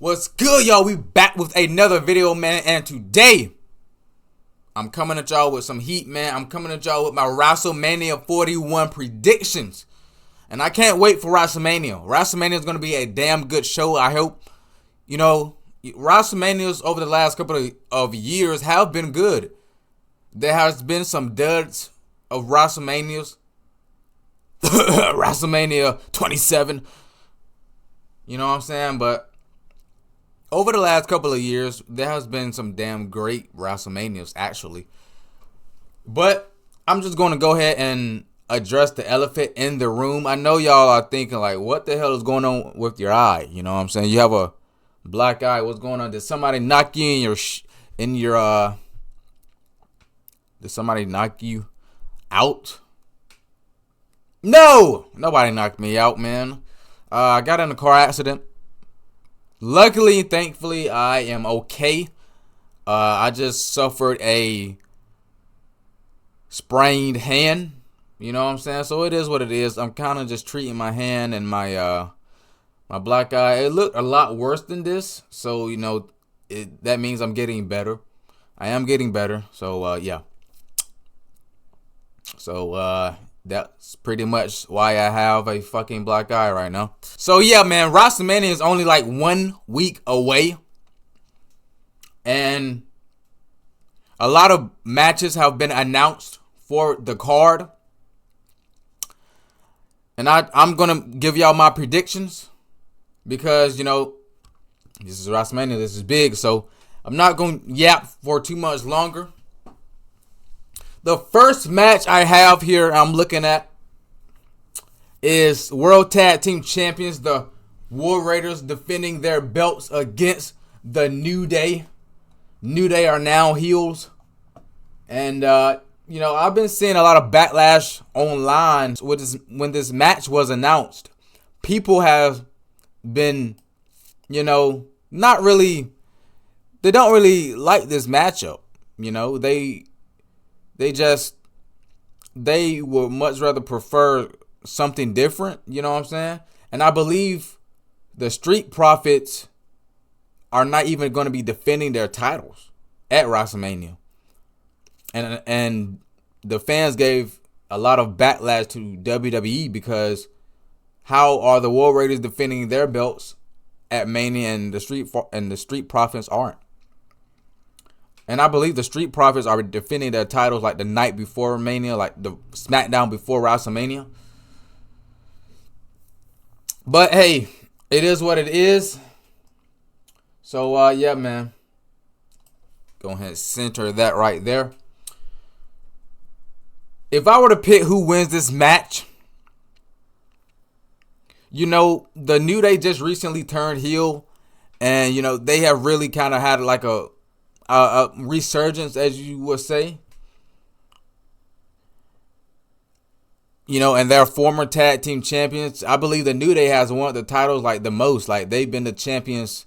What's good, y'all? We back with another video, man, and today I'm coming at y'all with some heat, man. I'm coming at y'all with my WrestleMania 41 predictions, and I can't wait for WrestleMania. WrestleMania is going to be a damn good show, I hope. You know, WrestleManias over the last couple of years have been good. There has been some duds of WrestleManias. WrestleMania 27. You know what I'm saying? But over the last couple of years, there has been some damn great WrestleManias, actually. But I'm just going to go ahead and address the elephant in the room. I know y'all are thinking, like, what the hell is going on with your eye? You know what I'm saying? You have a black eye. What's going on? Did somebody knock you did somebody knock you out? No! Nobody knocked me out, man. I got in a car accident. Luckily, thankfully, I am okay. I just suffered a sprained hand. You know what I'm saying? So it is what it is. I'm kind of just treating my hand and my black eye. It looked a lot worse than this. So, you know, that means I'm getting better. I am getting better. So, yeah. So, that's pretty much why I have a fucking black eye right now. So yeah, man, WrestleMania is only like 1 week away. And a lot of matches have been announced for the card. And I'm going to give y'all my predictions. Because, you know, this is WrestleMania, this is big. So I'm not going to yap for too much longer. The first match I have here I'm looking at is World Tag Team Champions, the War Raiders, defending their belts against the New Day. New Day are now heels. And, you know, I've been seeing a lot of backlash online when this match was announced. People have been, you know, they don't really like this matchup. You know, they would much rather prefer something different, you know what I'm saying? And I believe the Street Profits are not even going to be defending their titles at WrestleMania. And the fans gave a lot of backlash to WWE because how are the War Raiders defending their belts at Mania and the Street Profits aren't? And I believe the Street Profits are defending their titles like the night before Mania, like the SmackDown before WrestleMania. But hey, it is what it is. So yeah, man. Go ahead and center that right there. If I were to pick who wins this match, you know, the New Day just recently turned heel. And, you know, they have really kind of had like a resurgence, as you would say. You know, and they're former tag team champions. I believe the New Day has won the titles like the most. Like they've been the champions.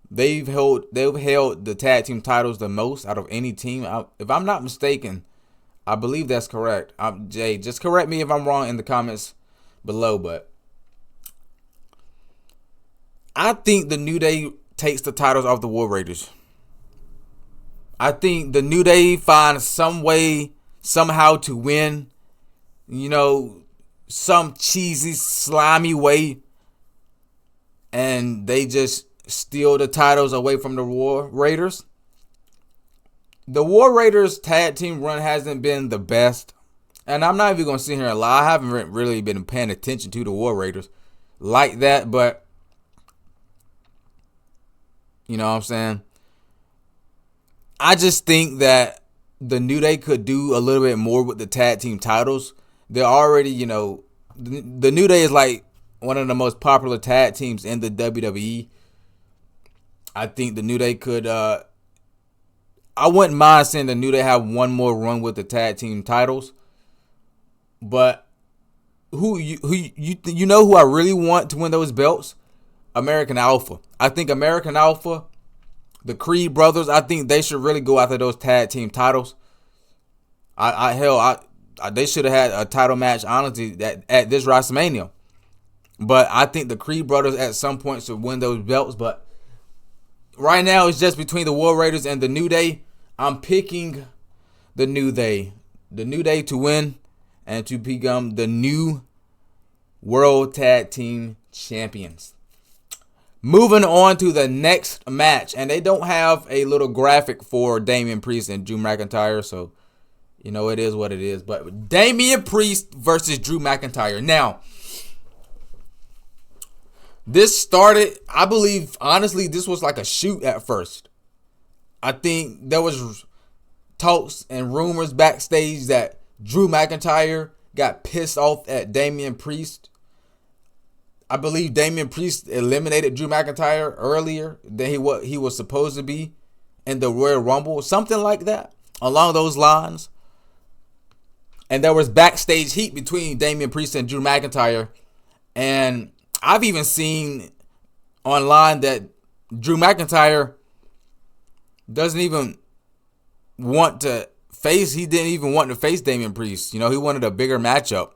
They've held the tag team titles the most out of any team. If I'm not mistaken, I believe that's correct. Jay, just correct me if I'm wrong in the comments below. But I think the New Day takes the titles off the War Raiders. I think the New Day finds some way, somehow to win. You know, some cheesy, slimy way. And they just steal the titles away from the War Raiders. The War Raiders tag team run hasn't been the best. And I'm not even going to sit here and lie. I haven't really been paying attention to the War Raiders like that. But, you know what I'm saying? I just think that the New Day could do a little bit more with the tag team titles. They're already, you know, the New Day is like one of the most popular tag teams in the WWE. I think the New Day could, I wouldn't mind seeing the New Day have one more run with the tag team titles. But you know who I really want to win those belts? American Alpha. I think American Alpha, the Creed brothers, I think they should really go after those tag team titles. They should have had a title match, honestly, at this WrestleMania. But I think the Creed brothers at some point should win those belts. But right now it's just between the War Raiders and the New Day. I'm picking the New Day. The New Day to win and to become the new World Tag Team Champions. Moving on to the next match. And they don't have a little graphic for Damian Priest and Drew McIntyre. So, it is what it is. But Damian Priest versus Drew McIntyre. Now, this started, I believe, honestly, this was like a shoot at first. I think there was talks and rumors backstage that Drew McIntyre got pissed off at Damian Priest. I believe Damian Priest eliminated Drew McIntyre earlier than he was supposed to be in the Royal Rumble. Something like that, along those lines. And there was backstage heat between Damian Priest and Drew McIntyre. And I've even seen online that Drew McIntyre doesn't even want to face. He didn't even want to face Damian Priest. He wanted a bigger matchup.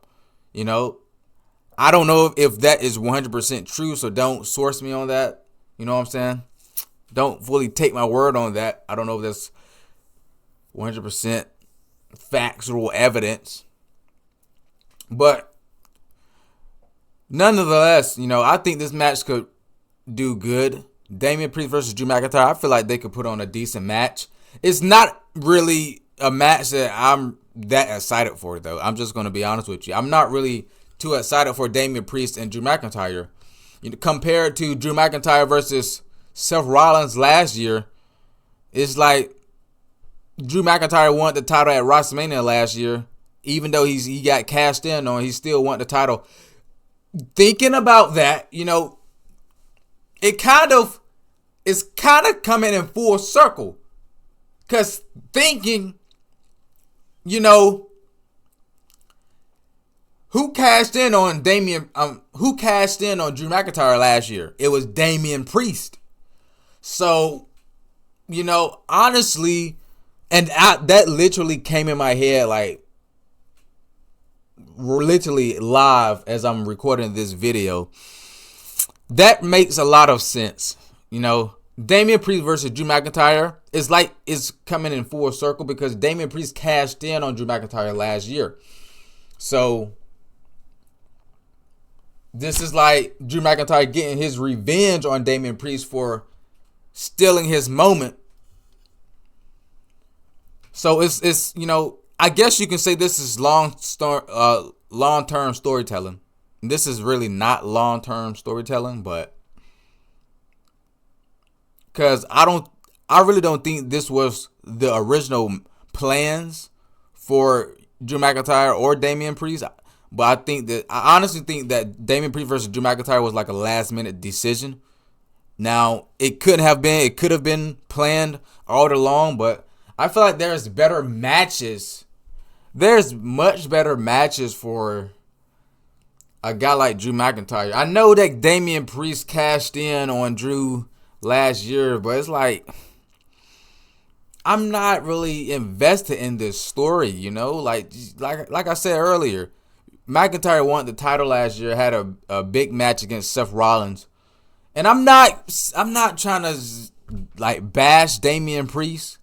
I don't know if that is 100% true, so don't source me on that. You know what I'm saying? Don't fully take my word on that. I don't know if that's 100% factual evidence. But nonetheless, I think this match could do good. Damian Priest versus Drew McIntyre, I feel like they could put on a decent match. It's not really a match that I'm that excited for, though. I'm just going to be honest with you. I'm not really too excited for Damian Priest and Drew McIntyre. Compared to Drew McIntyre versus Seth Rollins last year, it's like Drew McIntyre won the title at WrestleMania last year. Even though he got cashed in on, he still won the title. Thinking about that, it's kind of coming in full circle. Because thinking, who cashed in on Drew McIntyre last year? It was Damian Priest. So, honestly, and that literally came in my head like literally live as I'm recording this video. That makes a lot of sense. Damian Priest versus Drew McIntyre is like it's coming in full circle because Damian Priest cashed in on Drew McIntyre last year. So this is like Drew McIntyre getting his revenge on Damian Priest for stealing his moment. So it's I guess you can say this is long-term storytelling. This is really not long-term storytelling, but because I really don't think this was the original plans for Drew McIntyre or Damian Priest. But I honestly think that Damian Priest versus Drew McIntyre was like a last-minute decision. Now, it could have been planned all along, but I feel like there's better matches. There's much better matches for a guy like Drew McIntyre. I know that Damian Priest cashed in on Drew last year, but it's like I'm not really invested in this story, Like I said earlier, McIntyre won the title last year, had a big match against Seth Rollins. And I'm not trying to like bash Damian Priest.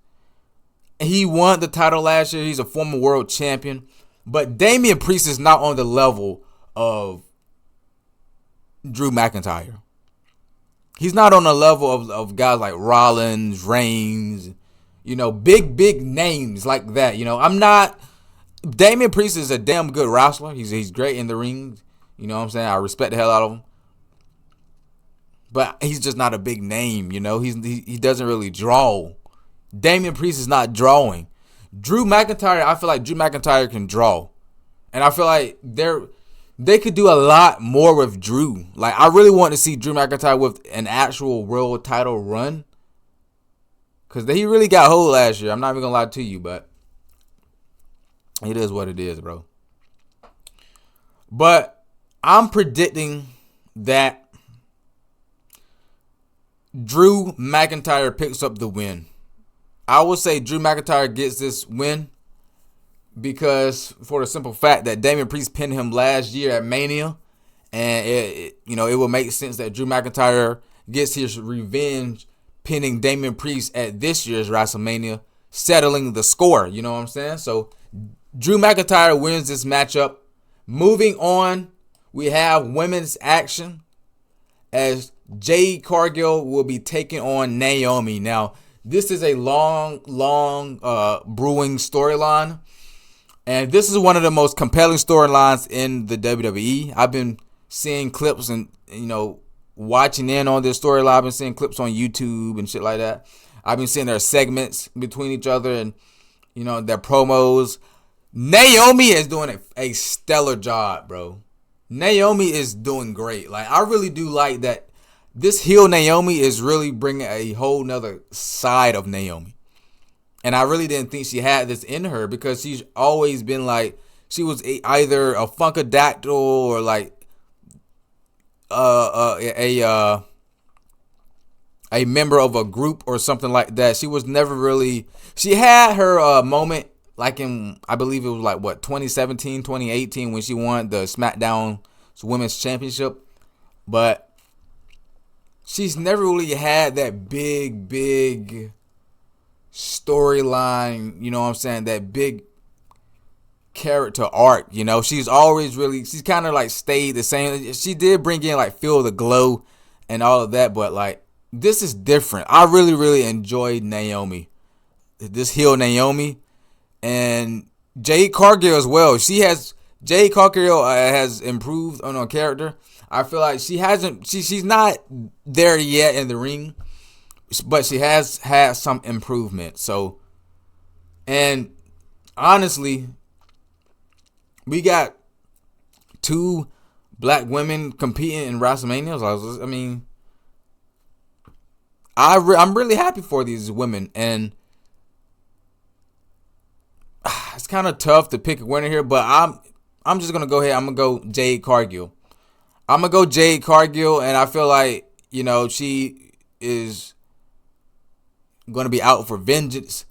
He won the title last year. He's a former world champion. But Damian Priest is not on the level of Drew McIntyre. He's not on the level of guys like Rollins, Reigns, big names like that. Damian Priest is a damn good wrestler. He's great in the ring. You know what I'm saying? I respect the hell out of him. But he's just not a big name, He doesn't really draw. Damian Priest is not drawing. Drew McIntyre, I feel like Drew McIntyre can draw. And I feel like they could do a lot more with Drew. Like, I really want to see Drew McIntyre with an actual world title run. Because he really got hold last year. I'm not even going to lie to you, but it is what it is, bro. But I'm predicting that Drew McIntyre picks up the win. I would say Drew McIntyre gets this win because for the simple fact that Damian Priest pinned him last year at Mania, and it will make sense that Drew McIntyre gets his revenge pinning Damian Priest at this year's WrestleMania, settling the score. You know what I'm saying? So Drew McIntyre wins this matchup. Moving on, we have women's action as Jade Cargill will be taking on Naomi. Now, this is a long brewing storyline. And this is one of the most compelling storylines in the WWE. I've been seeing clips and, watching in on this storyline. I've been seeing clips on YouTube and shit like that. I've been seeing their segments between each other and, their promos. Naomi is doing a stellar job, bro. Naomi is doing great. Like, I really do like that this heel Naomi is really bringing a whole nother side of Naomi. And I really didn't think she had this in her because she's always been like, she was either a funkadactyl or like a member of a group or something like that. She was never really, she had her moment like in, I believe it was like 2017, 2018 when she won the SmackDown Women's Championship. But she's never really had that big storyline, you know what I'm saying, that big character arc, she's always really, she's kind of like stayed the same. She did bring in like Feel the Glow and all of that, but like this is different. I really enjoyed Naomi, this heel Naomi, and Jade Cargill as well. Jade Cargill has improved on her character. I feel like she's not there yet in the ring, but she has had some improvement. So, and honestly, we got two black women competing in WrestleMania. I mean, I'm really happy for these women, and it's kind of tough to pick a winner here, but I'm just gonna go ahead. I'm gonna go Jade Cargill. And I feel like she is going to be out for vengeance,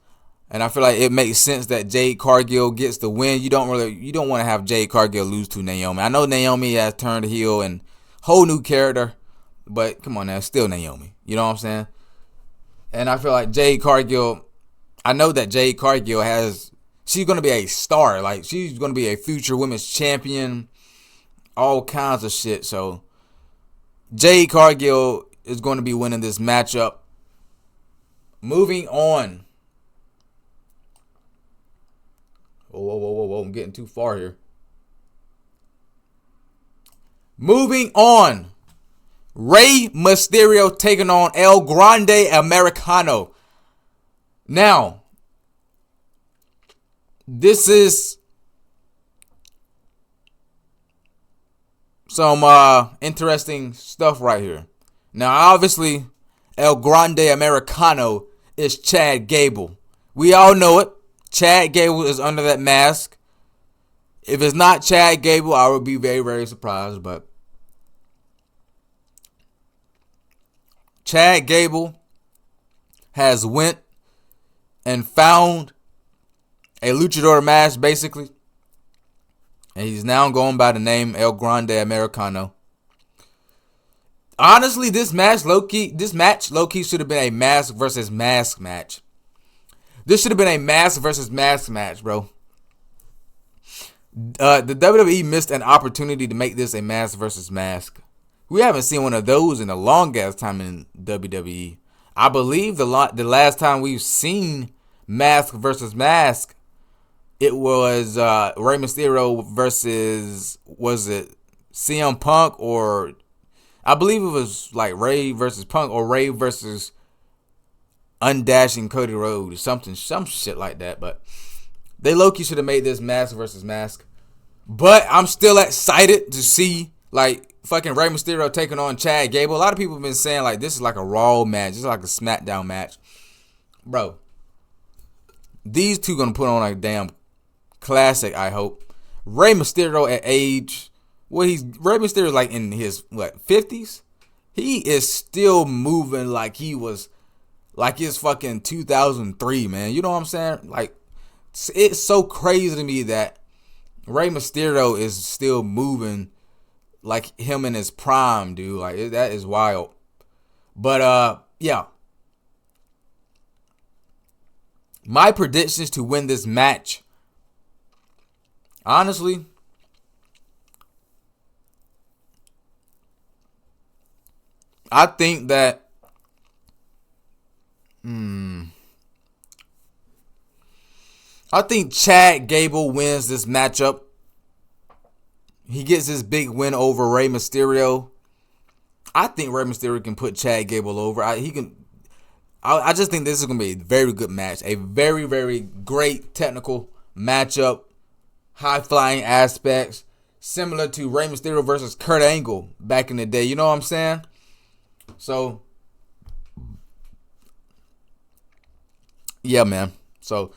and I feel like it makes sense that Jade Cargill gets the win. You don't want to have Jade Cargill lose to Naomi. I know Naomi has turned heel and whole new character, but come on now, it's still Naomi. You know what I'm saying? And I feel like Jade Cargill, I know that Jade Cargill she's going to be a star. Like, she's going to be a future women's champion, all kinds of shit. So Jade Cargill is going to be winning this matchup. Moving on. Whoa. I'm getting too far here. Moving on. Rey Mysterio taking on El Grande Americano. Now, this is some interesting stuff right here. Now, obviously, El Grande Americano is Chad Gable. We all know it. Chad Gable is under that mask. If it's not Chad Gable, I would be very surprised. But Chad Gable has went and found a luchador mask, basically. And he's now going by the name El Grande Americano. Honestly, this match low-key should have been a mask versus mask match. This should have been a mask versus mask match, bro. The WWE missed an opportunity to make this a mask versus mask. We haven't seen one of those in a long ass time in WWE. I believe the last time we've seen mask versus mask, it was Rey Mysterio versus, was it CM Punk, or I believe it was like Rey versus Punk or Rey versus Undashing Cody Rhodes, some shit like that. But they low-key should have made this mask versus mask. But I'm still excited to see like fucking Rey Mysterio taking on Chad Gable. A lot of people have been saying like this is like a Raw match, this is like a SmackDown match, bro. These two gonna put on a damn classic, I hope. Rey Mysterio at age, Rey Mysterio like in his 50s. He is still moving like he was, like it's fucking 2003, man. You know what I'm saying? Like, it's so crazy to me that Rey Mysterio is still moving like him in his prime, dude. Like, that is wild. But yeah, My predictions to win this match. Honestly, I think that I think Chad Gable wins this matchup. He gets this big win over Rey Mysterio. I think Rey Mysterio can put Chad Gable over. I just think this is going to be a very good match. A very, very great technical matchup. High-flying aspects. Similar to Rey Mysterio versus Kurt Angle back in the day. You know what I'm saying? So, yeah, man. So,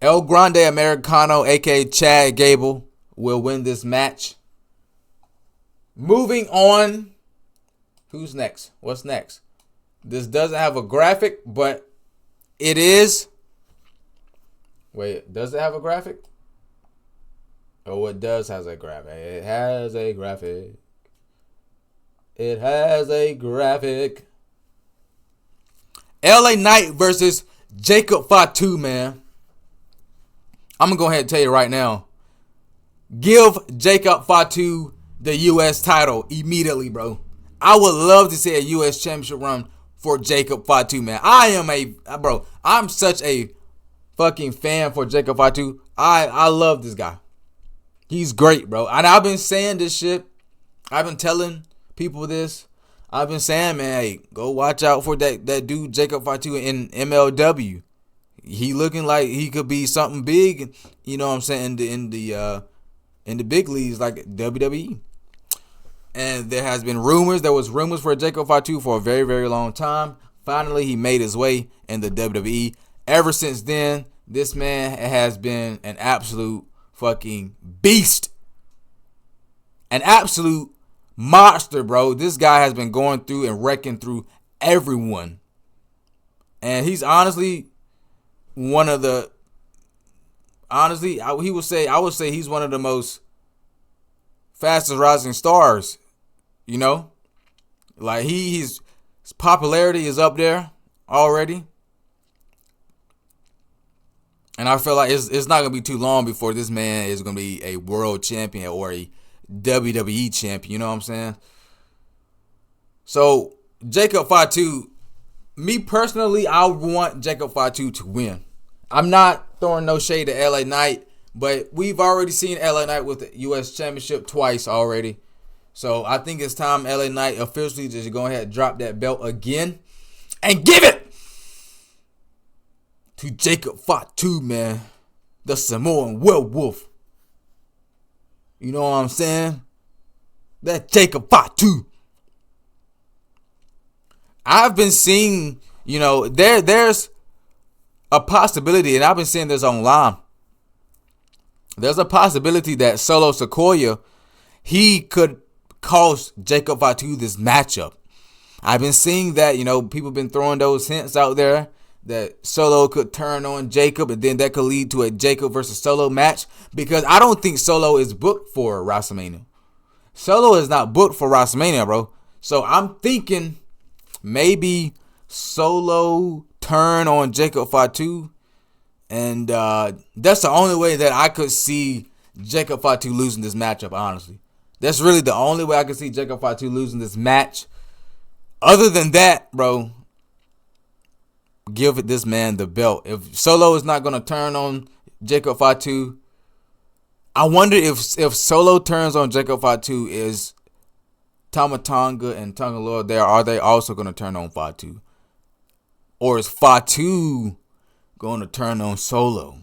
El Grande Americano, a.k.a. Chad Gable, will win this match. Moving on. Who's next? What's next? This doesn't have a graphic, but it is. Wait, does it have a graphic? Oh, it does have a graphic. It has a graphic. It has a graphic. LA Knight versus Jacob Fatu, man. I'm going to go ahead and tell you right now. Give Jacob Fatu the U.S. title immediately, bro. I would love to see a U.S. championship run for Jacob Fatu, man. I'm such a fucking fan for Jacob Fatu. I love this guy. He's great, bro. And I've been saying this shit. I've been telling people this. I've been saying, man, hey, go watch out for that dude Jacob Fatu in MLW. He looking like he could be something big, you know what I'm saying, in the big leagues like WWE. And there was rumors for Jacob Fatu for a very, very long time. Finally, he made his way in the WWE. Ever since then, this man has been an absolute fucking beast. An absolute monster, bro. This guy has been going through and wrecking through everyone. And he's honestly one of the... I would say he's one of the most fastest rising stars, you know? Like, his popularity is up there already. And I feel like it's not going to be too long before this man is going to be a world champion or a WWE champion, you know what I'm saying? So, Jacob Fatu, me personally, I want Jacob Fatu to win. I'm not throwing no shade to LA Knight, but we've already seen LA Knight with the U.S. Championship twice already. So I think it's time LA Knight officially just go ahead and drop that belt again and give it to Jacob Fatu, man. The Samoan werewolf. You know what I'm saying? That Jacob Fatu. I've been seeing, there's a possibility, and I've been seeing this online. There's a possibility that Solo Sikoa, he could cost Jacob Fatu this matchup. I've been seeing that, people have been throwing those hints out there that Solo could turn on Jacob, and then that could lead to a Jacob versus Solo match, because I don't think Solo is booked for WrestleMania. Solo is not booked for WrestleMania, bro. So I'm thinking maybe Solo turn on Jacob Fatu, and that's the only way that I could see Jacob Fatu losing this matchup, honestly. That's really the only way I could see Jacob Fatu losing this match. Other than that, bro, give this man the belt. If Solo is not going to turn on Jacob Fatu, I wonder if Solo turns on Jacob Fatu, is Tama Tonga and Tonga Lord there, are they also going to turn on Fatu? Or is Fatu going to turn on Solo?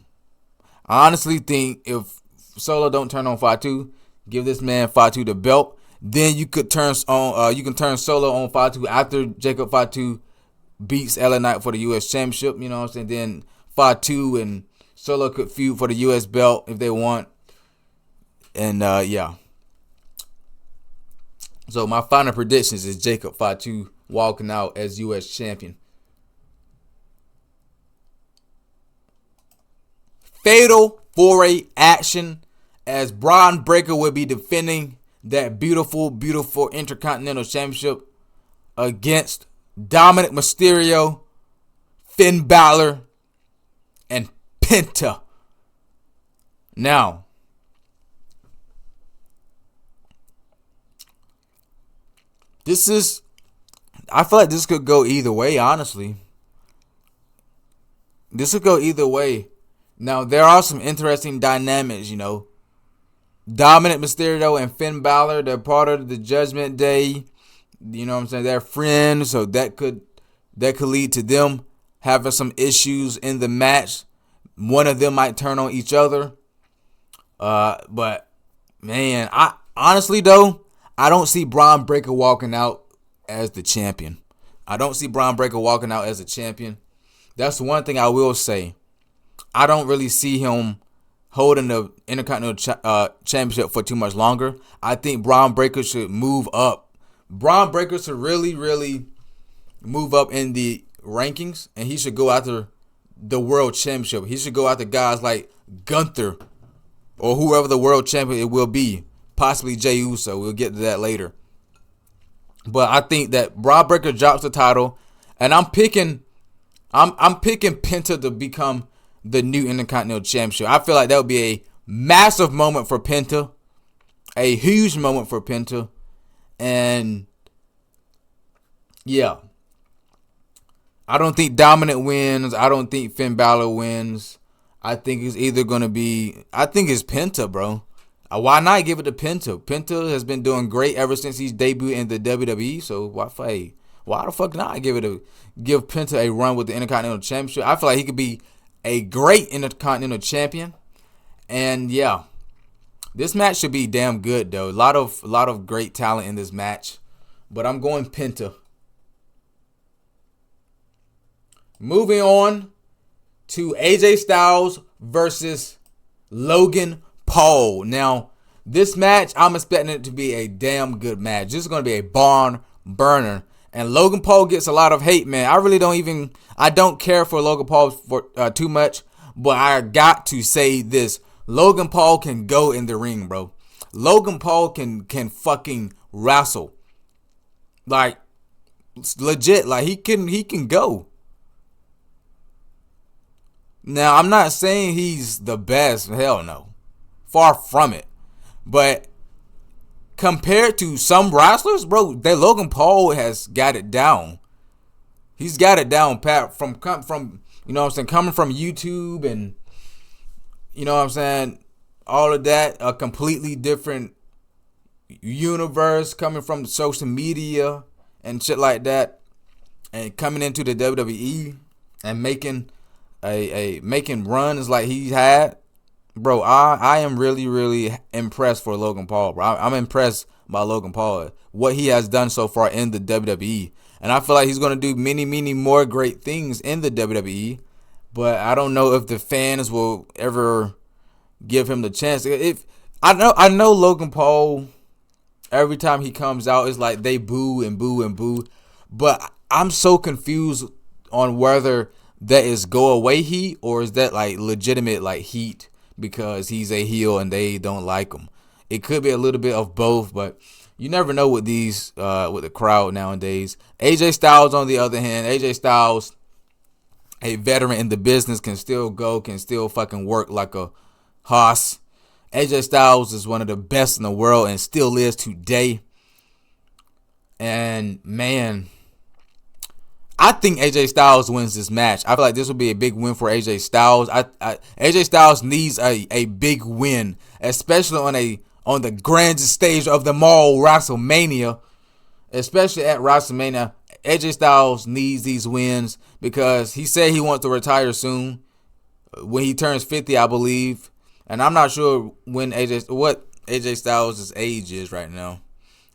I honestly think if Solo don't turn on Fatu, give this man Fatu the belt, then you could turn Solo on Fatu after Jacob Fatu beats LA Knight for the U.S. Championship. You know what I'm saying? Then Fatu and Solo could feud for the U.S. belt if they want. And yeah. So my final predictions is Jacob Fatu walking out as U.S. champion. Fatal 4-way action, as Braun Breaker will be defending that beautiful, beautiful Intercontinental Championship against Dominic Mysterio, Finn Balor, Penta. Now, I feel like this could go either way, honestly. This could go either way. Now, there are some interesting dynamics, Dominic Mysterio and Finn Balor, they're part of the Judgment Day. You know what I'm saying? They're friends, so that could lead to them having some issues in the match. One of them might turn on each other. But man, I honestly though, I don't see Braun Breaker walking out as the champion. That's the one thing I will say. I don't really see him holding the Intercontinental Championship for too much longer. I think Braun Breaker should move up. Braun Breaker should really, really move up in the rankings, and he should go after the World Championship. He should go after guys like Gunther or whoever the World Champion it will be, possibly Jey Uso. We'll get to that later. But I think that Braun Breaker drops the title, and I'm picking Penta to become the new Intercontinental Championship. I feel like that would be a massive moment for Penta, a huge moment for Penta, and yeah, I don't think Dominic wins. I don't think Finn Balor wins. I think it's either going to be, I think it's Penta, bro. Why not give it to Penta? Penta has been doing great ever since he's debuted in the WWE. So why the fuck not give Penta a run with the Intercontinental Championship? I feel like he could be a great Intercontinental Champion. And yeah, this match should be damn good though. A lot of great talent in this match. But I'm going Penta. Moving on to AJ Styles versus Logan Paul. Now, this match, I'm expecting it to be a damn good match. This is going to be a barn burner. And Logan Paul gets a lot of hate, man. I don't care for Logan Paul for too much, but I got to say this. Logan Paul can go in the ring, bro. Logan Paul can fucking wrestle. Like, legit, like he can go. Now, I'm not saying he's the best. Hell no. Far from it. But compared to some wrestlers, bro, that Logan Paul has got it down. He's got it down pat from you know what I'm saying, coming from YouTube and you know what I'm saying, all of that, a completely different universe coming from social media and shit like that, and coming into the WWE and making making runs like he had, bro. I am really, really impressed for Logan Paul, bro. I'm impressed by Logan Paul, what he has done so far in the WWE, and I feel like he's gonna do many, many more great things in the WWE. But I don't know if the fans will ever give him the chance. If I know Logan Paul, every time he comes out, it's like they boo and boo and boo. But I'm so confused on whether that is go away heat or is that like legitimate like heat because he's a heel and they don't like him. It could be a little bit of both, but you never know with these with the crowd nowadays. AJ Styles, on the other hand, AJ Styles, a veteran in the business, can still fucking work like a hoss. AJ Styles is one of the best in the world and still is today. And man, I think AJ Styles wins this match. I feel like this will be a big win for AJ Styles. AJ Styles needs a big win, especially on the grandest stage of them all, WrestleMania. Especially at WrestleMania, AJ Styles needs these wins because he said he wants to retire soon, when he turns 50, I believe. And I'm not sure what AJ Styles' age is right now.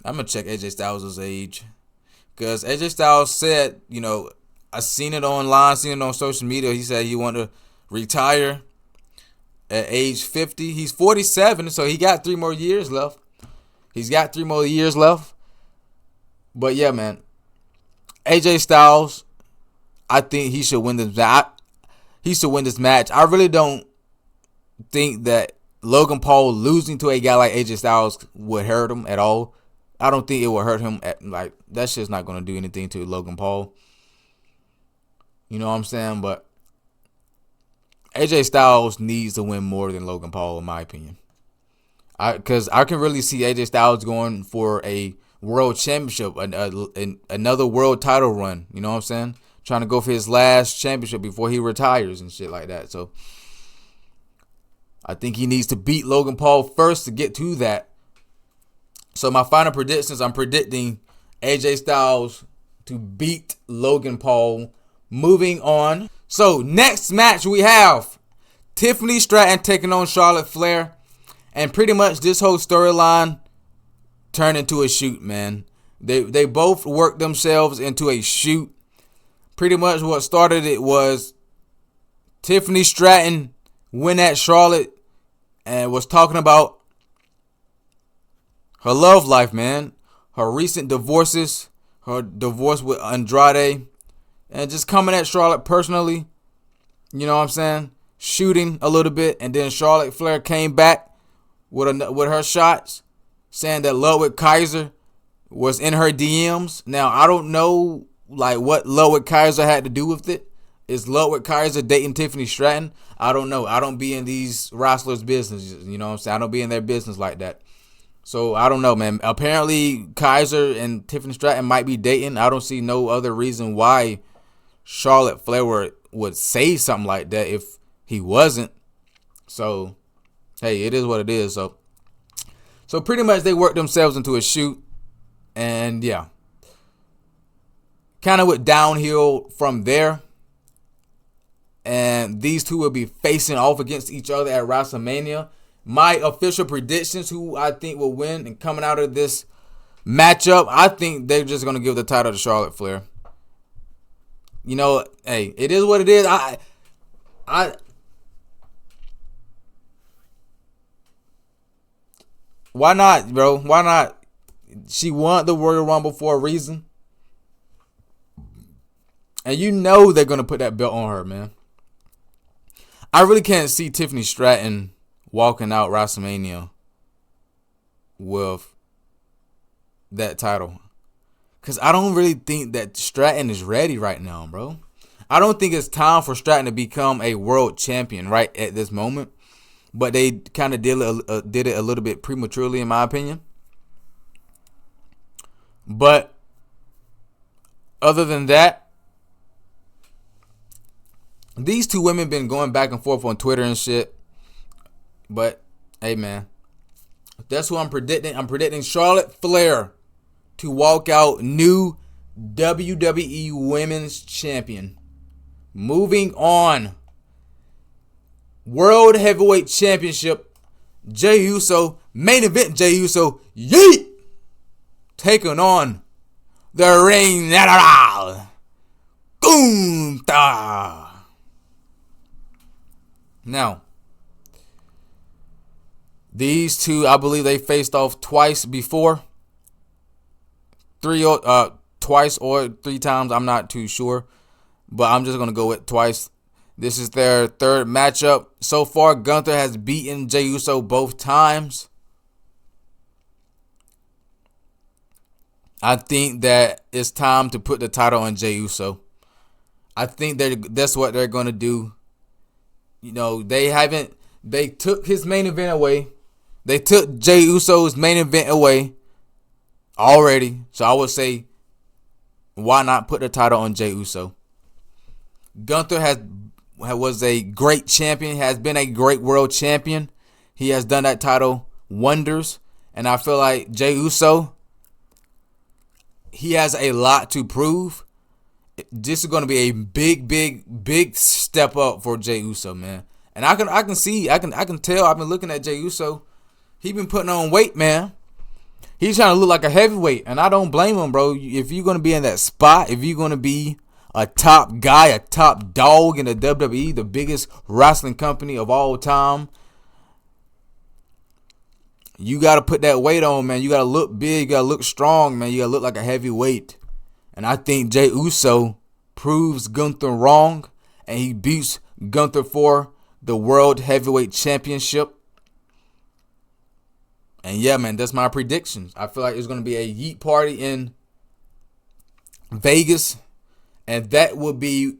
I'm gonna check AJ Styles' age. Because AJ Styles said, I seen it online, seen it on social media. He said he wanted to retire at age 50. He's 47, so he got 3 more years left. But yeah, man. AJ Styles, I think he should win this match. I really don't think that Logan Paul losing to a guy like AJ Styles would hurt him at all. I don't think it will hurt him. That shit's not going to do anything to Logan Paul. You know what I'm saying? But AJ Styles needs to win more than Logan Paul, in my opinion. Because I can really see AJ Styles going for a world championship, another world title run. You know what I'm saying? Trying to go for his last championship before he retires and shit like that. So I think he needs to beat Logan Paul first to get to that. So my final predictions, I'm predicting AJ Styles to beat Logan Paul. Moving on. So next match we have Tiffany Stratton taking on Charlotte Flair. And pretty much this whole storyline turned into a shoot, man. They both worked themselves into a shoot. Pretty much what started it was Tiffany Stratton went at Charlotte and was talking about her love life, man. Her recent divorces, her divorce with Andrade, and just coming at Charlotte personally. You know what I'm saying? Shooting a little bit, and then Charlotte Flair came back with her shots, saying that Ludwig Kaiser was in her DMs. Now, I don't know what Ludwig Kaiser had to do with it. Is Ludwig Kaiser dating Tiffany Stratton? I don't know. I don't be in these wrestlers' business. You know what I'm saying? I don't be in their business like that. So, I don't know, man. Apparently, Kaiser and Tiffany Stratton might be dating. I don't see no other reason why Charlotte Flair would say something like that if he wasn't. So, hey, it is what it is. So pretty much they worked themselves into a shoot. And yeah. Kind of went downhill from there. And these two will be facing off against each other at WrestleMania. My official predictions, who I think will win and coming out of this matchup, I think they're just going to give the title to Charlotte Flair. You know, hey, it is what it is. Why not, bro? Why not? She won the Royal Rumble for a reason. And you know they're going to put that belt on her, man. I really can't see Tiffany Stratton walking out WrestleMania with that title. Because I don't really think that Stratton is ready right now, bro. I don't think it's time for Stratton to become a world champion right at this moment. But they kind of did it a little bit prematurely, in my opinion. But other than that, these two women been going back and forth on Twitter and shit. But, hey, man, that's who I'm predicting. I'm predicting Charlotte Flair to walk out new WWE Women's Champion. Moving on. World Heavyweight Championship. Jey Uso, main event Jey Uso, yeet! Taking on the Reign General, Gunther. Now, these two, I believe they faced off twice before. Twice or three times, I'm not too sure. But I'm just going to go with twice. This is their third matchup. So far, Gunther has beaten Jey Uso both times. I think that it's time to put the title on Jey Uso. I think that's what they're going to do. You know, they took his main event away. They took Jey Uso's main event away already. So I would say, why not put the title on Jey Uso? Gunther was a great champion, has been a great world champion. He has done that title wonders. And I feel like Jey Uso, he has a lot to prove. This is going to be a big step up for Jey Uso, man. And I can tell. I've been looking at Jey Uso. He been putting on weight, man. He's trying to look like a heavyweight, and I don't blame him, bro. If you're going to be in that spot, if you're going to be a top guy, a top dog in the WWE, the biggest wrestling company of all time, you got to put that weight on, man. You got to look big. You got to look strong, man. You got to look like a heavyweight. And I think Jey Uso proves Gunther wrong, and he beats Gunther for the World Heavyweight Championship. And yeah, man, that's my predictions. I feel like it's going to be a yeet party in Vegas, and that will be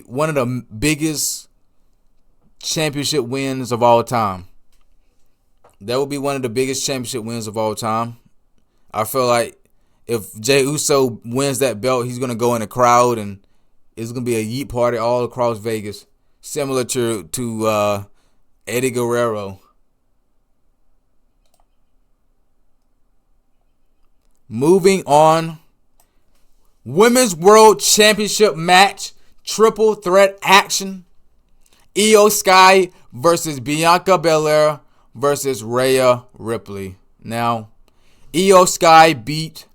one of the biggest championship wins of all time. That would be one of the biggest championship wins of all time. I feel like if Jey Uso wins that belt, he's going to go in the crowd and it's going to be a yeet party all across Vegas. Similar to Eddie Guerrero. Moving on. Women's World Championship match. Triple threat action. Io Sky versus Bianca Belair versus Rhea Ripley. Now, Io Sky beat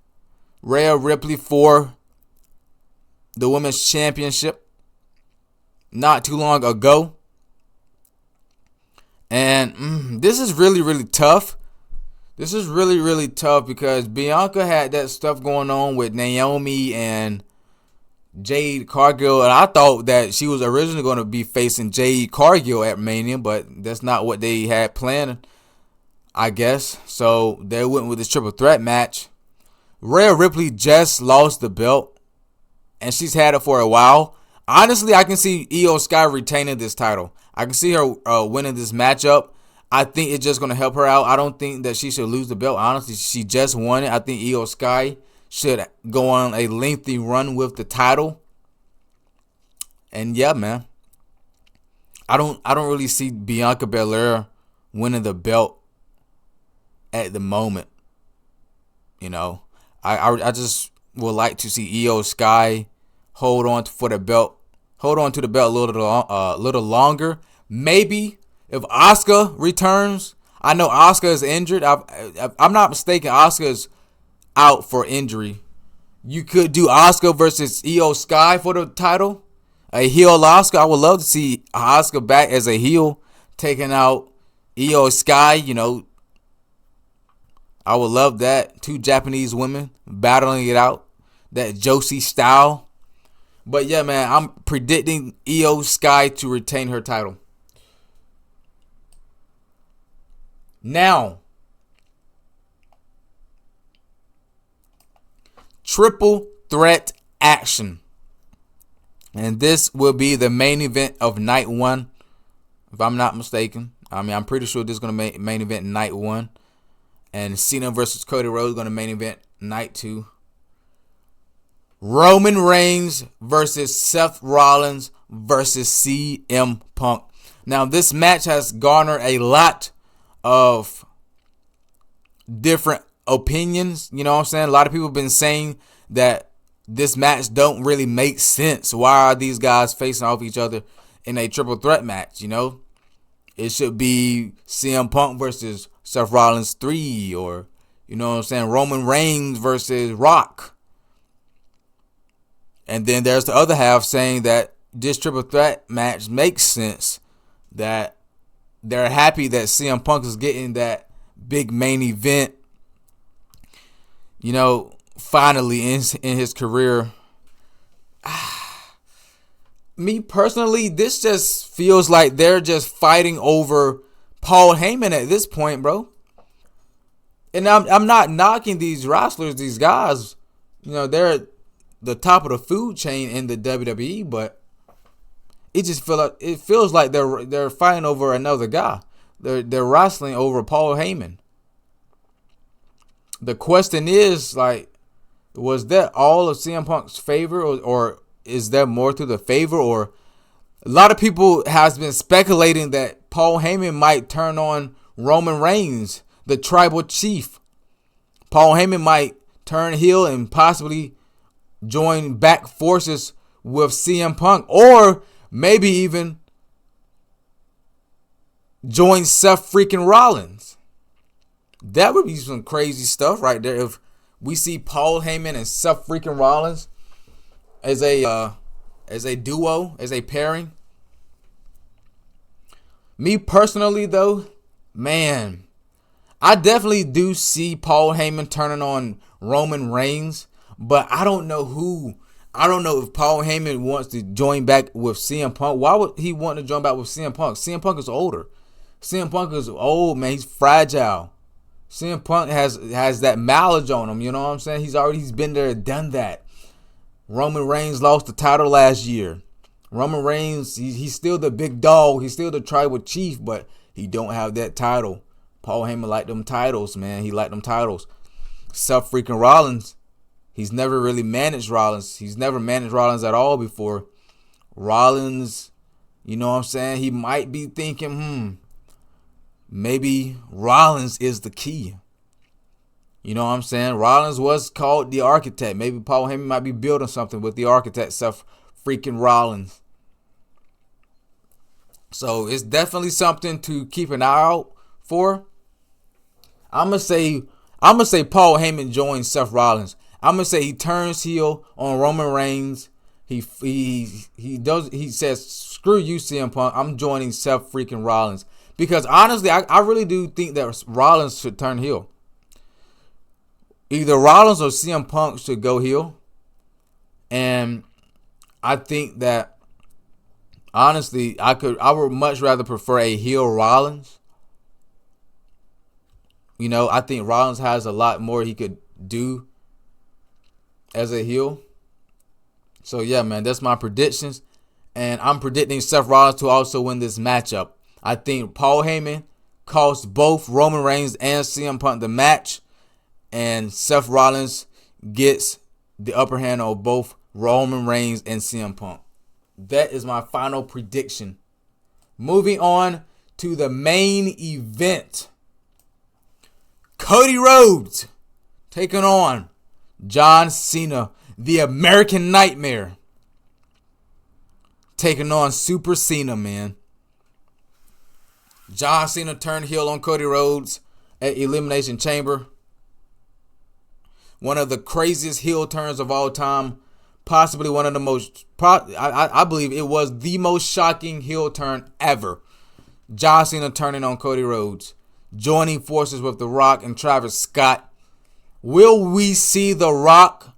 Rhea Ripley for the Women's Championship not too long ago. And this is really, really tough. This is really, really tough because Bianca had that stuff going on with Naomi and Jade Cargill. And I thought that she was originally going to be facing Jade Cargill at Mania, but that's not what they had planned, I guess. So they went with this triple threat match. Rhea Ripley just lost the belt, and she's had it for a while. Honestly, I can see Io Sky retaining this title. I can see her winning this matchup. I think it's just going to help her out. I don't think that she should lose the belt. Honestly, she just won it. I think Io Sky should go on a lengthy run with the title. And yeah, man, I don't really see Bianca Belair winning the belt at the moment. You know, I just would like to see Io Sky hold on to the belt a little longer. Maybe if Asuka returns, I know Asuka is injured. If I'm not mistaken, Asuka is out for injury. You could do Asuka versus Io Sky for the title. A heel Asuka. I would love to see Asuka back as a heel, taking out Io Sky. You know, I would love that. Two Japanese women battling it out. That Joshi style. But yeah, man, I'm predicting Io Sky to retain her title. Now, triple threat action. And this will be the main event of night one, if I'm not mistaken. I mean, I'm pretty sure this is going to main event night one. And Cena versus Cody Rhodes is going to main event night two. Roman Reigns versus Seth Rollins versus CM Punk. Now, this match has garnered a lot of different opinions. You know what I'm saying? A lot of people have been saying that this match don't really make sense. Why are these guys facing off each other in a triple threat match? You know, it should be CM Punk versus Seth Rollins 3, or, you know what I'm saying, Roman Reigns versus Rock. And then there's the other half saying that this triple threat match makes sense, that they're happy that CM Punk is getting that big main event, you know, finally in his career. Me personally, this just feels like they're just fighting over Paul Heyman at this point, bro. And I'm not knocking these wrestlers, these guys. You know, they're the top of the food chain in the WWE, but it feels like they're fighting over another guy. They're wrestling over Paul Heyman. The question is, like, was that all of CM Punk's favor, or is there more to the favor? Or a lot of people has been speculating that Paul Heyman might turn on Roman Reigns, the tribal chief. Paul Heyman might turn heel and possibly join back forces with CM Punk, or maybe even join Seth freaking Rollins. That would be some crazy stuff right there if we see Paul Heyman and Seth freaking Rollins as a duo, as a pairing. Me personally, though, man, I definitely do see Paul Heyman turning on Roman Reigns, but I don't know who. I don't know if Paul Heyman wants to join back with CM Punk. Why would he want to join back with CM Punk? CM Punk is older. CM Punk is old, man. He's fragile. CM Punk has that mileage on him. You know what I'm saying? He's been there, done that. Roman Reigns lost the title last year. Roman Reigns, he's still the big dog. He's still the tribal chief, but he don't have that title. Paul Heyman like them titles, man. He like them titles. Seth freaking Rollins, he's never really managed Rollins. He's never managed Rollins at all before. Rollins, you know what I'm saying? He might be thinking, maybe Rollins is the key. You know what I'm saying? Rollins was called the architect. Maybe Paul Heyman might be building something with the architect, Seth freaking Rollins. So it's definitely something to keep an eye out for. I'm gonna say Paul Heyman joins Seth Rollins. I'm gonna say he turns heel on Roman Reigns. He says, screw you, CM Punk. I'm joining Seth freaking Rollins. Because honestly, I really do think that Rollins should turn heel. Either Rollins or CM Punk should go heel. And I think that honestly, I would much rather prefer a heel Rollins. You know, I think Rollins has a lot more he could do as a heel. So yeah, man, that's my predictions. And I'm predicting Seth Rollins to also win this matchup. I think Paul Heyman costs both Roman Reigns and CM Punk the match. And Seth Rollins gets the upper hand on both Roman Reigns and CM Punk. That is my final prediction. Moving on to the main event. Cody Rhodes taking on John Cena, the American Nightmare. Taking on Super Cena, man. John Cena turned heel on Cody Rhodes at Elimination Chamber. One of the craziest heel turns of all time. Possibly one of the most, I believe it was the most shocking heel turn ever. John Cena turning on Cody Rhodes. Joining forces with The Rock and Travis Scott. Will we see The Rock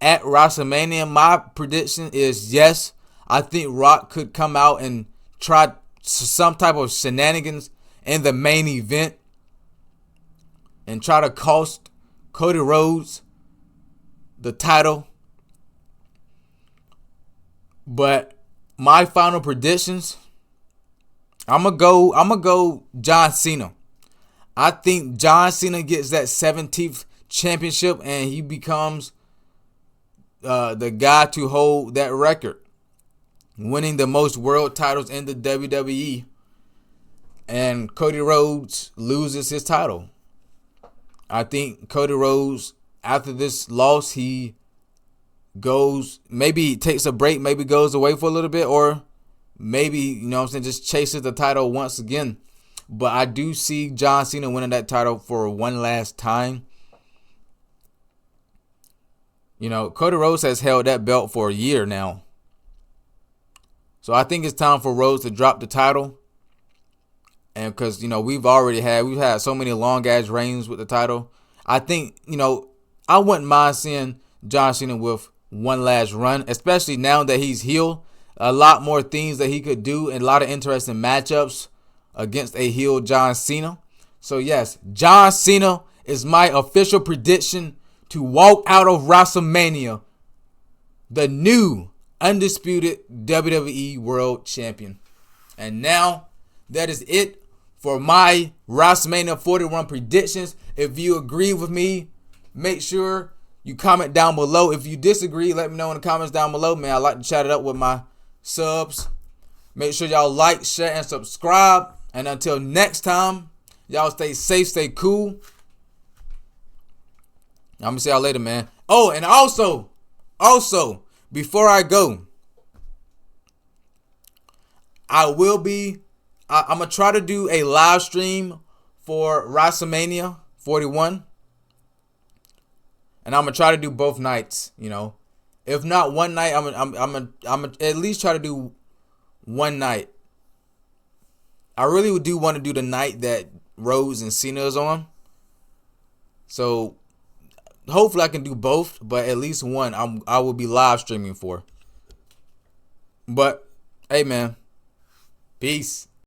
at WrestleMania? My prediction is yes. I think Rock could come out and try some type of shenanigans in the main event and try to cost Cody Rhodes the title. But my final predictions, I'm gonna go John Cena. I think John Cena gets that 17th championship and he becomes the guy to hold that record, winning the most world titles in the WWE. And Cody Rhodes loses his title. I think Cody Rhodes, after this loss, he goes, maybe he takes a break, maybe goes away for a little bit, or maybe, you know what I'm saying, just chases the title once again. But I do see John Cena winning that title for one last time. You know, Cody Rhodes has held that belt for a year now. So I think it's time for Rhodes to drop the title. And because, you know, we've had so many long ass reigns with the title. I think, you know, I wouldn't mind seeing John Cena with one last run, especially now that he's heel. A lot more things that he could do and a lot of interesting matchups against a heel John Cena. So yes, John Cena is my official prediction to walk out of WrestleMania the new undisputed WWE World Champion. And now that is it for my WrestleMania 41 predictions. If you agree with me, make sure you comment down below. If you disagree, let me know in the comments down below. Man, I like to chat it up with my subs. Make sure y'all like, share, and subscribe. And until next time, y'all stay safe, stay cool. I'm going to see y'all later, man. Oh, and also, before I go, I'm going to try to do a live stream for WrestleMania 41. And I'm going to try to do both nights, you know. If not one night, I'm gonna at least try to do one night. I really do want to do the night that Rhodes and Cena is on. So hopefully I can do both, but at least one I will be live streaming for. But hey, man, peace.